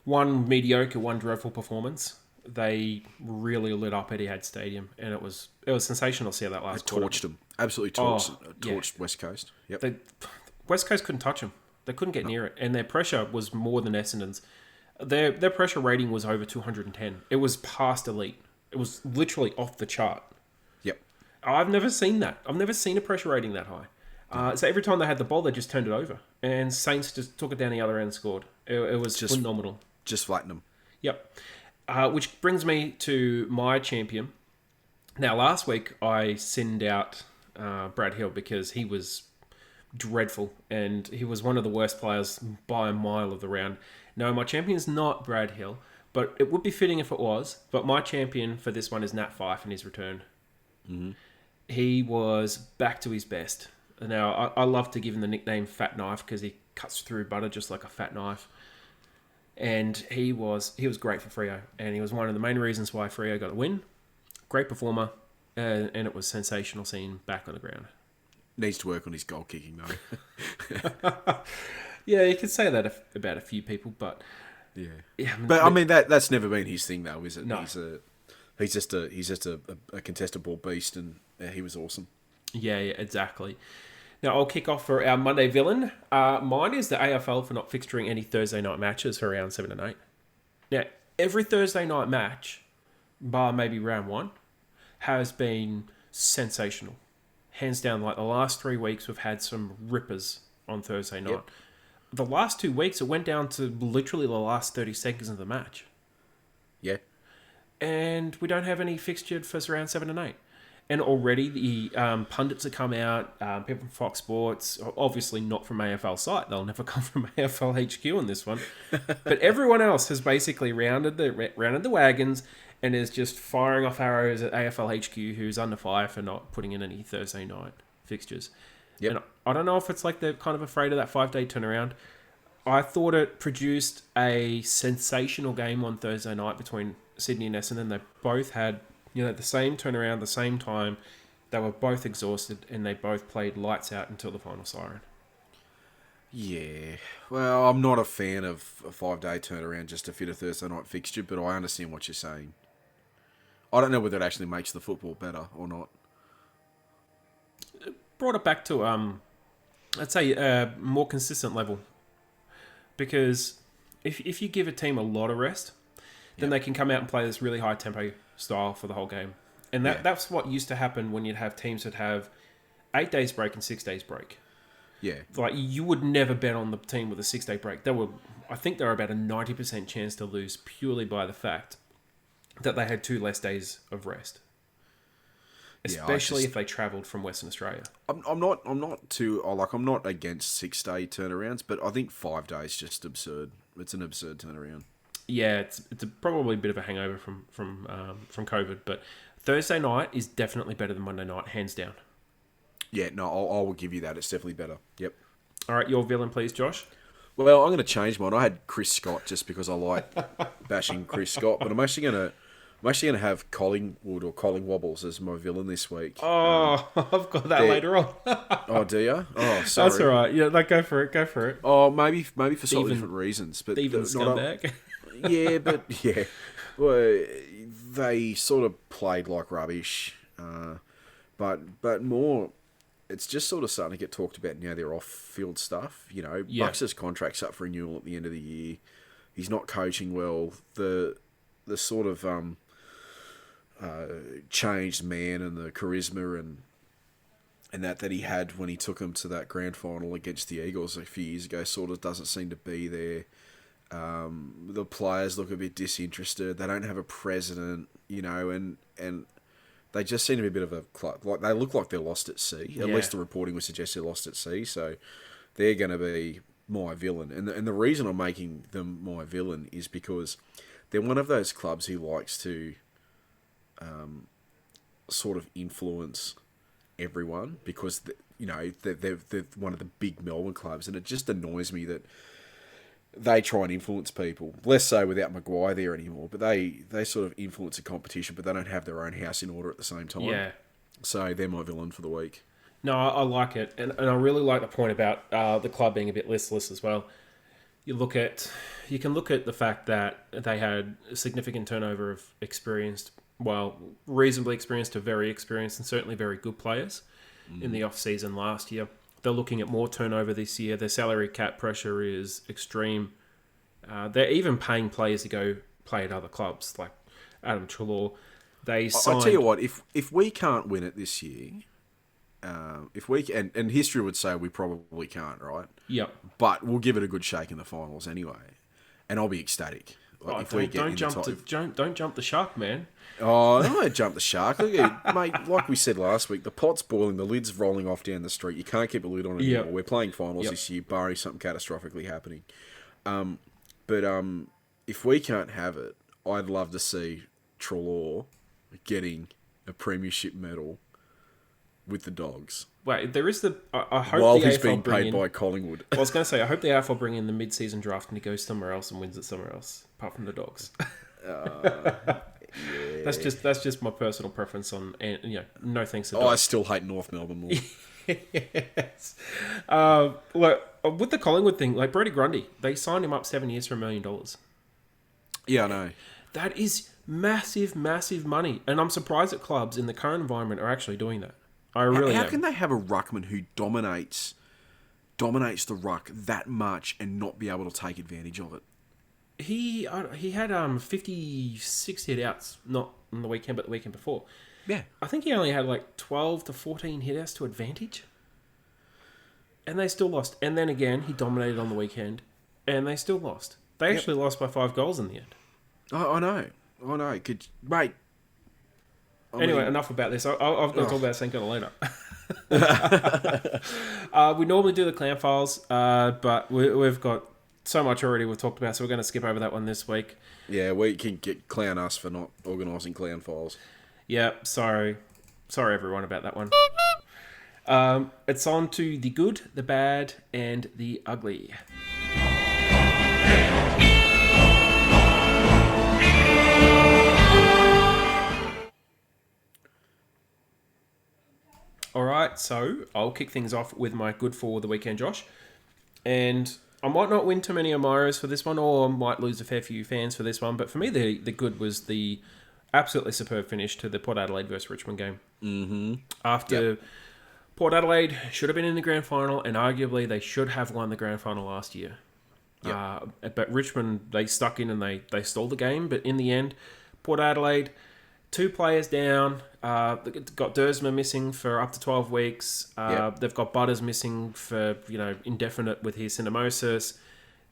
one mediocre, one dreadful performance, they really lit up Etihad Stadium, and it was sensational to see that last quarter. Torched them. Absolutely torched West Coast. Yep. West Coast couldn't touch them. They couldn't get near it, and their pressure was more than Essendon's. Their pressure rating was over 210. It was past elite. It was literally off the chart. Yep. I've never seen that. I've never seen a pressure rating that high. So every time they had the ball, they just turned it over, and Saints just took it down the other end and scored. It was just phenomenal. Just flattened them. Yep. Which brings me to my champion. Now, last week I sinned out Brad Hill because he was dreadful, and he was one of the worst players by a mile of the round. No, my champion's not Brad Hill, but it would be fitting if it was. But my champion for this one is Nat Fyfe in his return. Mm-hmm. He was back to his best. Now, I love to give him the nickname Fat Knife because he cuts through butter just like a fat knife. And he was great for Freo, and he was one of the main reasons why Freo got a win. Great performer, and it was sensational seeing him back on the ground. Needs to work on his goal kicking though. Yeah, you could say that about a few people, but but I mean that's never been his thing though, is it? No. He's just a contested ball beast, and he was awesome. Yeah, exactly. Now, I'll kick off for our Monday villain. Mine is the AFL for not fixturing any Thursday night matches for round 7 and 8. Now, every Thursday night match, bar maybe round 1, has been sensational. Hands down, like the last 3 weeks, we've had some rippers on Thursday night. Yep. The last 2 weeks, it went down to literally the last 30 seconds of the match. Yeah. And we don't have any fixtured for round 7 and 8. And already the pundits have come out, people from Fox Sports, obviously not from AFL site. They'll never come from AFL HQ on this one. But everyone else has basically rounded the wagons and is just firing off arrows at AFL HQ, who's under fire for not putting in any Thursday night fixtures. Yep. And I don't know if it's like they're kind of afraid of that 5-day turnaround. I thought it produced a sensational game on Thursday night between Sydney and Essendon. They both had the same turnaround, the same time. They were both exhausted, and they both played lights out until the final siren. Yeah. Well, I'm not a fan of a 5-day turnaround just to fit a Thursday night fixture, but I understand what you're saying. I don't know whether it actually makes the football better or not. Brought it back to, I'd say, a more consistent level. Because if you give a team a lot of rest, then they can come out and play this really high tempo style for the whole game. And that's what used to happen when you'd have teams that have 8 days break and 6 days break. Yeah. Like, you would never bet on the team with a 6-day break. I think they were about a 90% chance to lose purely by the fact that they had 2 less days of rest. Especially if they travelled from Western Australia. I'm not against 6-day turnarounds, but I think 5 days is just absurd. It's an absurd turnaround. Yeah, it's probably a bit of a hangover from COVID, but Thursday night is definitely better than Monday night, hands down. Yeah, no, I will give you that. It's definitely better. Yep. All right, your villain, please, Josh. Well, I'm going to change mine. I had Chris Scott just because I like bashing Chris Scott, but I'm actually going to have Collingwood or Collingwobbles as my villain this week. Oh, I've got that later on. Oh, do you? Oh, sorry. That's all right. Yeah, go for it. Oh, maybe for slightly different reasons, but even scumbag. Yeah, but yeah, well, they sort of played like rubbish, but more. It's just sort of starting to get talked about now. Their off-field stuff, Bucks' contract's up for renewal at the end of the year. He's not coaching well. The sort of changed man and the charisma and that he had when he took him to that grand final against the Eagles a few years ago sort of doesn't seem to be there. The players look a bit disinterested. They don't have a president, and they just seem to be a bit of a club. Like, they look like they're lost at sea. At least the reporting would suggest they're lost at sea. So they're going to be my villain. And the reason I'm making them my villain is because they're one of those clubs who likes to sort of influence everyone because, they're one of the big Melbourne clubs. And it just annoys me that they try and influence people. Less so without Maguire there anymore, but they sort of influence a competition, but they don't have their own house in order at the same time. Yeah. So they're my villain for the week. No, I like it. And I really like the point about the club being a bit listless as well. You can look at the fact that they had a significant turnover of reasonably experienced to very experienced and certainly very good players in the off-season last year. They're looking at more turnover this year. Their salary cap pressure is extreme. They're even paying players to go play at other clubs, like Adam Treloar. I'll tell you what, if we can't win it this year, and history would say we probably can't, right? Yep. But we'll give it a good shake in the finals anyway, and I'll be ecstatic. Like, don't jump the shark, man. Oh, don't jump the shark. Mate, like we said last week, the pot's boiling, the lid's rolling off down the street. You can't keep a lid on it anymore. We're playing finals this year, barring something catastrophically happening. But if we can't have it, I'd love to see Treloar getting a premiership medal with the Dogs. Wait, there is I hope while the he's AFL being paid by Collingwood. I was going to say, I hope the AFL bring in the mid-season draft and he goes somewhere else and wins it somewhere else, apart from the Dogs. Yeah. That's just my personal preference on, no thanks to I Dogs. still hate North Melbourne more. Yes. Look, with the Collingwood thing, like Brody Grundy, they signed him up 7 years for $1 million. Yeah, I know. That is massive, massive money. And I'm surprised that clubs in the current environment are actually doing that. How can they have a ruckman who dominates the ruck that much and not be able to take advantage of it? He had 56 hit outs, not on the weekend, but the weekend before. Yeah. I think he only had like 12 to 14 hit outs to advantage. And they still lost. And then again, he dominated on the weekend, and they still lost. They actually lost by 5 goals in the end. I know. Mate. Anyway, enough about this. I've got to talk about St. Kilda later. We normally do the clan files, but we've got so much already we've talked about, so we're going to skip over that one this week. Yeah, we can clown us for not organising clan files. Yeah, sorry everyone about that one. It's on to the good, the bad, and the ugly. Alright, so I'll kick things off with my good for the weekend, Josh. And I might not win too many admirers for this one, or I might lose a fair few fans for this one, but for me the good was the absolutely superb finish to the Port Adelaide versus Richmond game. Mm-hmm. After Port Adelaide should have been in the grand final, and arguably they should have won the grand final last year. But Richmond, they stuck in and they stole the game. But in the end, Port Adelaide, 2 players down. They've got Dersma missing for up to 12 weeks. They've got Butters missing for indefinite with his syndesmosis.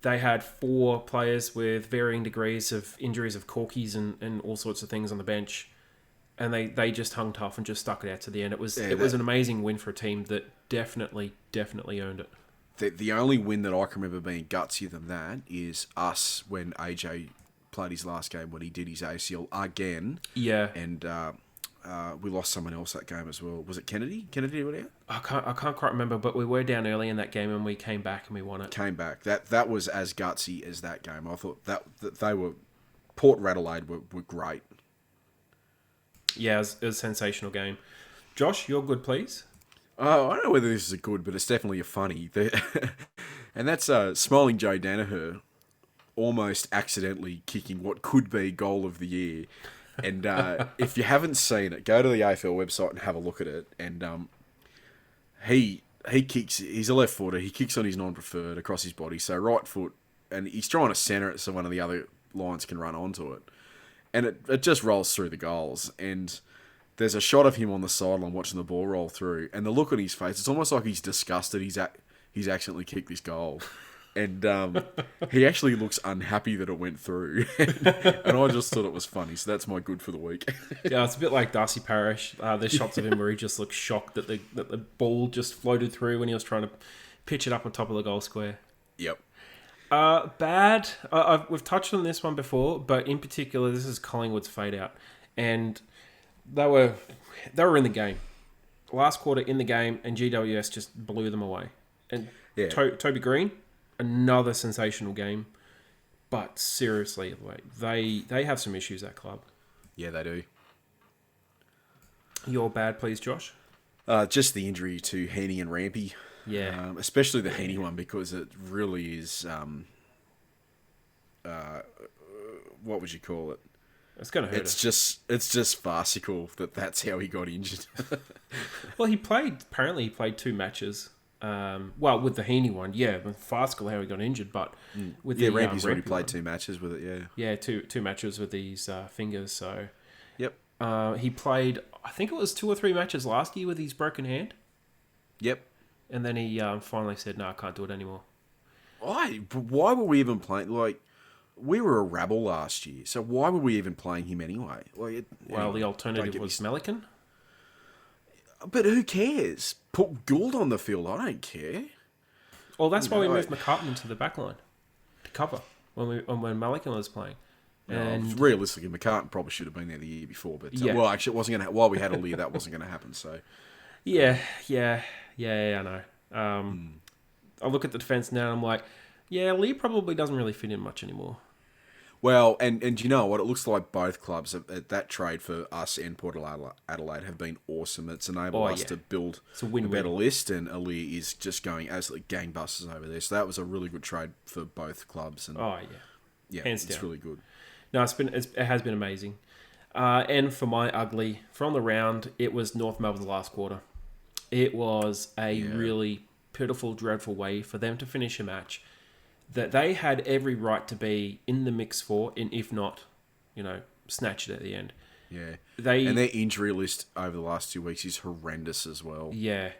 They had 4 players with varying degrees of injuries of corkies and all sorts of things on the bench. And they just hung tough and just stuck it out to the end. It was an amazing win for a team that definitely earned it. The only win that I can remember being gutsier than that is us when AJ played his last game when he did his ACL again. Yeah. And we lost someone else that game as well. Was it Kennedy? Kennedy went out? I can't quite remember, but we were down early in that game and we came back and we won it. Came back. That was as gutsy as that game. I thought that they were... Port Adelaide were great. Yeah, it was a sensational game. Josh, your good, please. Oh, I don't know whether this is a good, but it's definitely a funny. And that's Smiling Joe Danaher almost accidentally kicking what could be goal of the year. And if you haven't seen it, go to the AFL website and have a look at it. And he kicks, he's a left footer, he kicks on his non-preferred across his body, so right foot, and he's trying to centre it so one of the other lines can run onto it. And it just rolls through the goals. And there's a shot of him on the sideline watching the ball roll through, and the look on his face, it's almost like he's disgusted he's accidentally kicked this goal. And he actually looks unhappy that it went through. And I just thought it was funny, so that's my good for the week. Yeah, it's a bit like Darcy Parish. There's shots of him where he just looks shocked that the ball just floated through when he was trying to pitch it up on top of the goal square. Yep. Bad. We've touched on this one before, but in particular, this is Collingwood's fade out. And they were in the game. Last quarter in the game, and GWS just blew them away. And Toby Green, another sensational game. But seriously, they have some issues, that club. Yeah, they do. Your bad, please, Josh? Just the injury to Heaney and Rampy. Yeah. Especially the Heaney one, because it really is... what would you call it? It's going to hurt us. It's just farcical that's how he got injured. Well, apparently he played 2 matches. With the Heaney one, farcical how he got injured, but with Rampy's already Rampy played one, 2 matches with it, yeah. Yeah, two matches with these fingers, so... Yep. He played, I think it was 2 or 3 matches last year with his broken hand. Yep. And then he finally said, no, I can't do it anymore. Why were we even playing... We were a rabble last year, so why were we even playing him anyway? The alternative was Melican. But who cares? Put Gould on the field. I don't care. Well, that's why we moved McCartan into the back line to cover when Melican was playing. And realistically, McCartan probably should have been there the year before. But actually, it wasn't going to. While we had a lead, that wasn't going to happen. So yeah, I know. I look at the defense now, and I'm like, yeah, Lee probably doesn't really fit in much anymore. Well, and you know what? It looks like both clubs, that trade for us and Port Adelaide have been awesome. It's enabled us to build a better list, and Ali is just going absolutely gangbusters over there. So that was a really good trade for both clubs. And hands it's down. really good. No, it has been amazing. And for my ugly, from the round, it was North Melbourne's last quarter. It was a really pitiful, dreadful way for them to finish a match that they had every right to be in the mix for, and if not, snatch it at the end. Yeah. And their injury list over the last 2 weeks is horrendous as well. Yeah.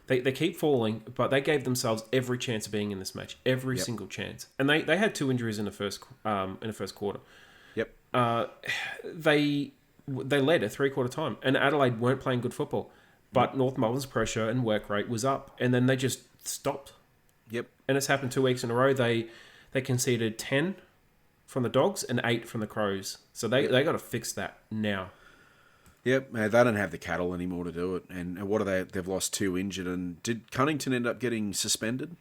They keep falling, but they gave themselves every chance of being in this match. Every single chance. And they had 2 injuries in the first quarter. Yep. They led at 3/4 time, and Adelaide weren't playing good football. But North Melbourne's pressure and work rate was up, and then they just stopped. Yep. And it's happened 2 weeks in a row. They conceded 10 from the Dogs and 8 from the Crows. So they got to fix that now. Yep, they don't have the cattle anymore to do it. And what are they? They've lost 2 injured. And did Cunnington end up getting suspended?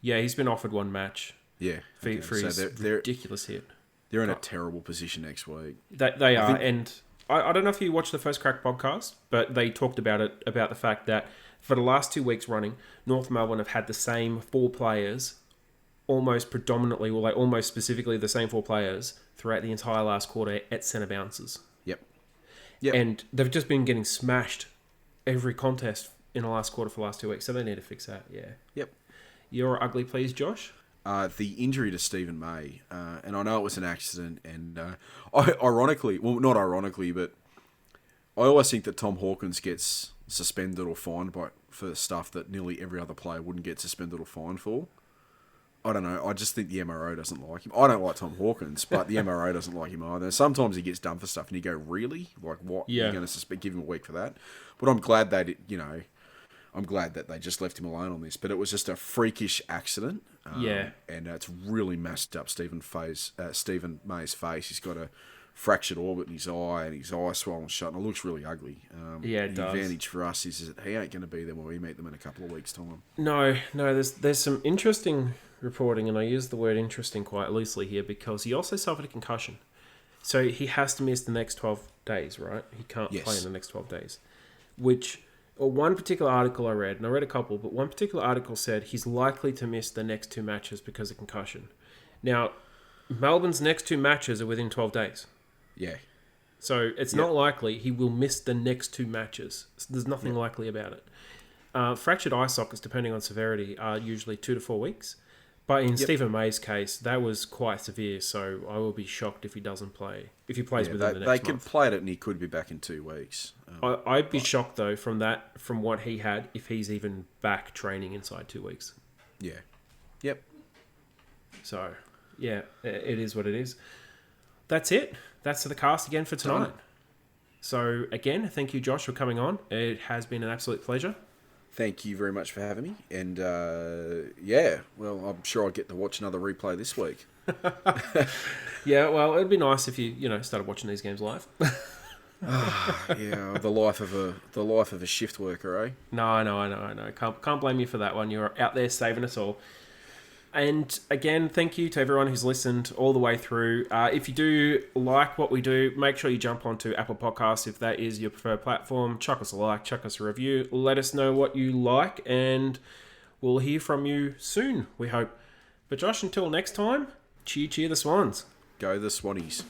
Yeah, he's been offered 1 match. Yeah. For his ridiculous hit. They're in a terrible position next week. They are. And I don't know if you watched the First Crack podcast, but they talked about it, about the fact that for the last 2 weeks running, North Melbourne have had the same 4 players, almost predominantly, almost specifically the same 4 players throughout the entire last quarter at centre bounces. Yep. And they've just been getting smashed every contest in the last quarter for the last 2 weeks, so they need to fix that, yeah. Yep. Your ugly please, Josh? The injury to Stephen May, and I know it was an accident, and ironically, well, not ironically, but I always think that Tom Hawkins gets suspended or fined for stuff that nearly every other player wouldn't get suspended or fined for. I don't know. I just think the MRO doesn't like him. I don't like Tom Hawkins, but the MRO doesn't like him either. Sometimes he gets done for stuff, and you go, "Really? Like what? Yeah. You're going to give him a week for that?" But I'm glad that I'm glad that they just left him alone on this. But it was just a freakish accident. And it's really messed up Stephen May's face. He's got a fractured orbit in his eye, and his eye swollen shut, and it looks really ugly. It the does. advantage for us is that he ain't going to be there when we meet them in a couple of weeks' time. No, there's some interesting reporting, and I use the word interesting quite loosely here because he also suffered a concussion. So he has to miss the next 12 days, right? He can't play in the next 12 days. One particular article I read, and I read a couple, but one particular article said he's likely to miss the next 2 matches because of concussion. Now, Melbourne's next 2 matches are within 12 days. Yeah. So it's not likely he will miss the next 2 matches. There's nothing likely about it. Fractured eye sockets, depending on severity, are usually 2 to 4 weeks. But in Stephen May's case, that was quite severe, so I will be shocked if he doesn't play. If he plays within the next month. They could play it, and he could be back in 2 weeks. I'd be shocked, though, from what he had, if he's even back training inside 2 weeks. Yeah. Yep. So, yeah, it is what it is. That's it. That's the cast again for tonight. So, again, thank you, Josh, for coming on. It has been an absolute pleasure. Thank you very much for having me. And, well, I'm sure I'll get to watch another replay this week. Yeah, well, it'd be nice if you started watching these games live. Yeah, the life of a shift worker, eh? No, I know. Can't blame you for that one. You're out there saving us all. And again, thank you to everyone who's listened all the way through. If you do like what we do, make sure you jump onto Apple Podcasts if that is your preferred platform. Chuck us a like, chuck us a review. Let us know what you like, and we'll hear from you soon, we hope. But Josh, until next time, cheer the Swans. Go the Swannies.